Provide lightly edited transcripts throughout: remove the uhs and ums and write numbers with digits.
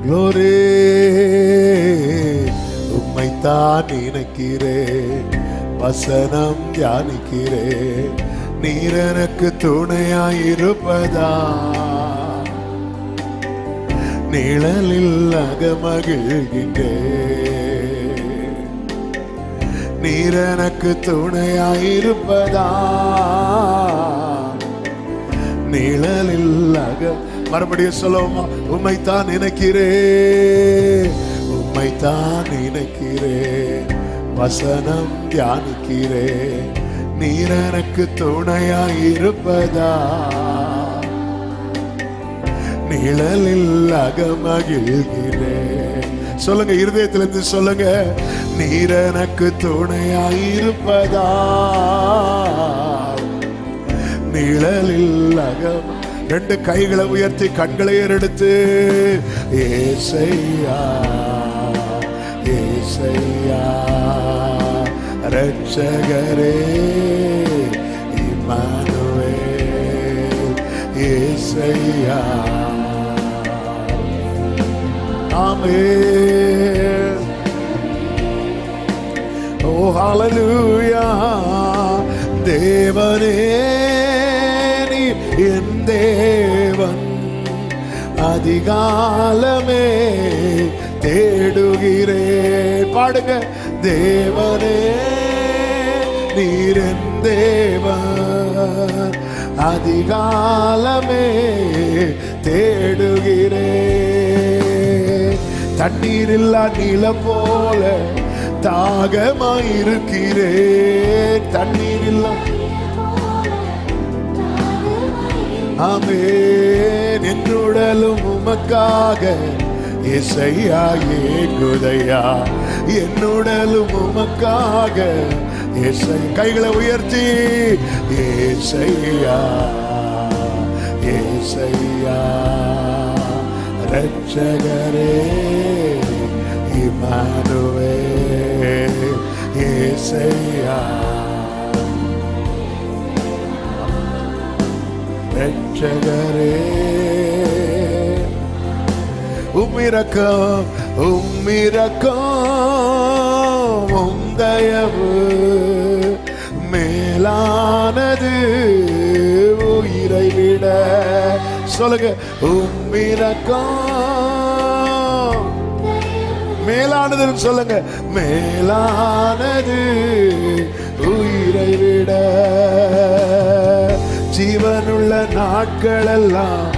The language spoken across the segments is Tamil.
glory. உம்மைத்தான் நினைக்கிறேன், வசனம் தியானிக்கிறேன், நீர் எனக்கு துணையாயிருப்பதா, நிழலில் அகமகிழ்கின்றேன், நீர் எனக்கு துணையாயிருப்பதா, நிழலில் மறுபடியும் சொல்லுவோமா? உம்மைத்தான் நினைக்கிறேன், உம்மைத்தான் நினைக்கிறேன், வசனம் தியானிக்கிறேன், நீர் எனக்கு துணையாயிருப்பதா, நிழலில் அகமகிழ்கிறேன். சொல்லுங்க, இருதயத்திலிருந்து சொல்லுங்க, நீர் எனக்கு துணையாயிருப்பதா, நிழலில் அகம். ரெண்டு கைகளை உயர்த்தி கண்களை ஏறெடுத்து, ஏசையா ஏசையா ரட்சகரே இம்மானுவேல், ஏசையா ஆமென். ஓ ஹல்லேலூயா. தேவனே நீர் என் தேவன், அதிகாலமே தேடுகிறேன். பாடுங்க, தேவனே நீர் என் தேவன், அதிகாலமே தேடுகிறேன். தண்ணீரில்லா நிலம் போல தாகமாயிருக்கிறேன், தண்ணீரில்லா. ஆமென். என்னுடலும் உமக்காக ஏசையா ஏங்குதையா, என்னுடலும் உமக்காக ஏசை. கைகளை உயர்த்தி, ஏசையா ஏசையா ரட்சகரே இம்மானுவேல், ஏசையா ரட்சகரே. உம்மிரக்கம் உம்மிரக்கம் உம் தயவு மேலானது உயிரை விட. சொல்லுங்க, உம்மிரக்கம் மேலானதுன்னு சொல்லுங்க, மேலானது உயிரை விட. ஜீவனுள்ள நாட்களெல்லாம்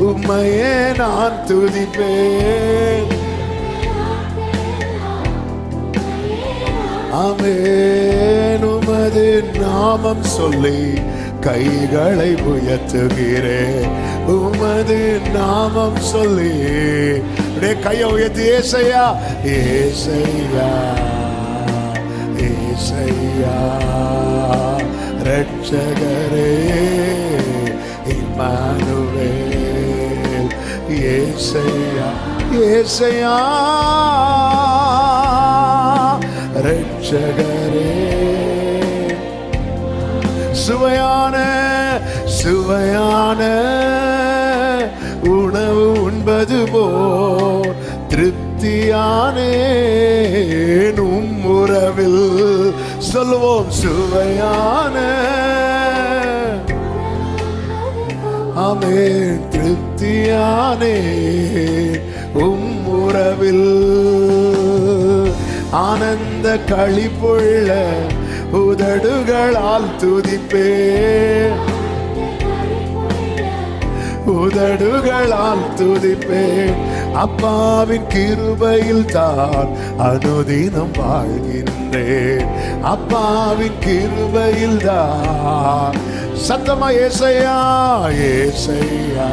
உம்மையே நான் துதிப்பேன். ஆமென். உமது நாமம் சொல்லி கைகளை உயர்த்துகிறேன், உமது நாமம் சொல்லி. கையை உயர்த்தி, ஏசையா ஏசையா ஏசையா ரட்சகரே இம்மானுவேல், ஏசையா ஏசையா ரட்சகரே. சுவையான சுவையான உணவு உண்பது போல் திருப்தியானே உம் உறவில். சொல்லுவோம், சுவையான. ஆமென். திருப்தியானே உம் உறவில், ஆனந்த களிப்புள்ள உதடுகளால் துதிப்பேன், உதடுகளால் துதிப்பேன். அப்பாவின் கிருபையில் தான் அனுதினம் வாழ்கின்றேன், அப்பாவின் கிருபையில் தான். சத்தமா, ஏசையா ஏசையா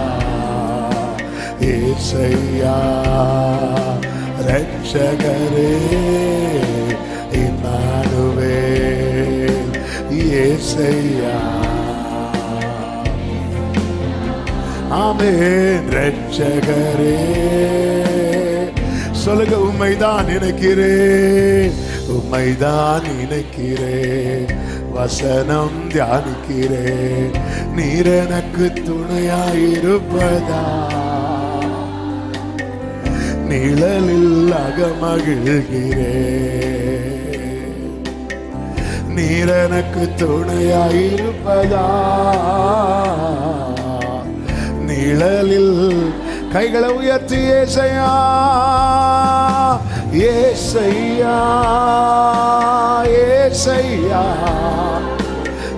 ஏசையா ரட்சகரே இம்மானுவேல், ஏசையா. ஆமென். ரட்சகரே. சொல்லுங்க, உம்மைதான் நினைக்கிறேன், உம்மைதான் நினைக்கிறேன், வசனம் தியானிக்கிறேன், நீர் எனக்கு துணையாயிருப்பதா, நிழலில் அகமகிழ்கிறேன். நீர் எனக்கு துணையாயிருப்பதா நிழலில். கைகளை உயர்த்தி ஏசையா ஏசையா ஏசையா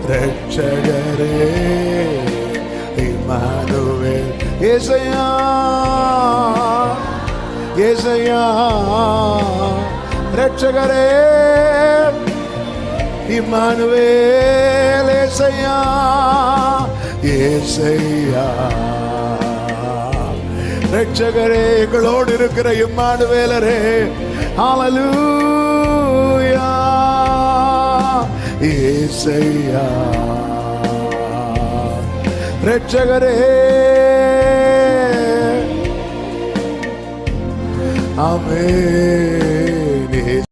ரட்சகரே இம்மானுவேல். ஏசையா ஏசையா ரட்சகரே இம்மானுவேல். ஏசையா ஏசையா ரட்சகரே எங்களோடு இருக்கிற இம்மானுவேலரே. ஹல்லேலூயா. ஏசையா ரட்சகரே. ஆமென்.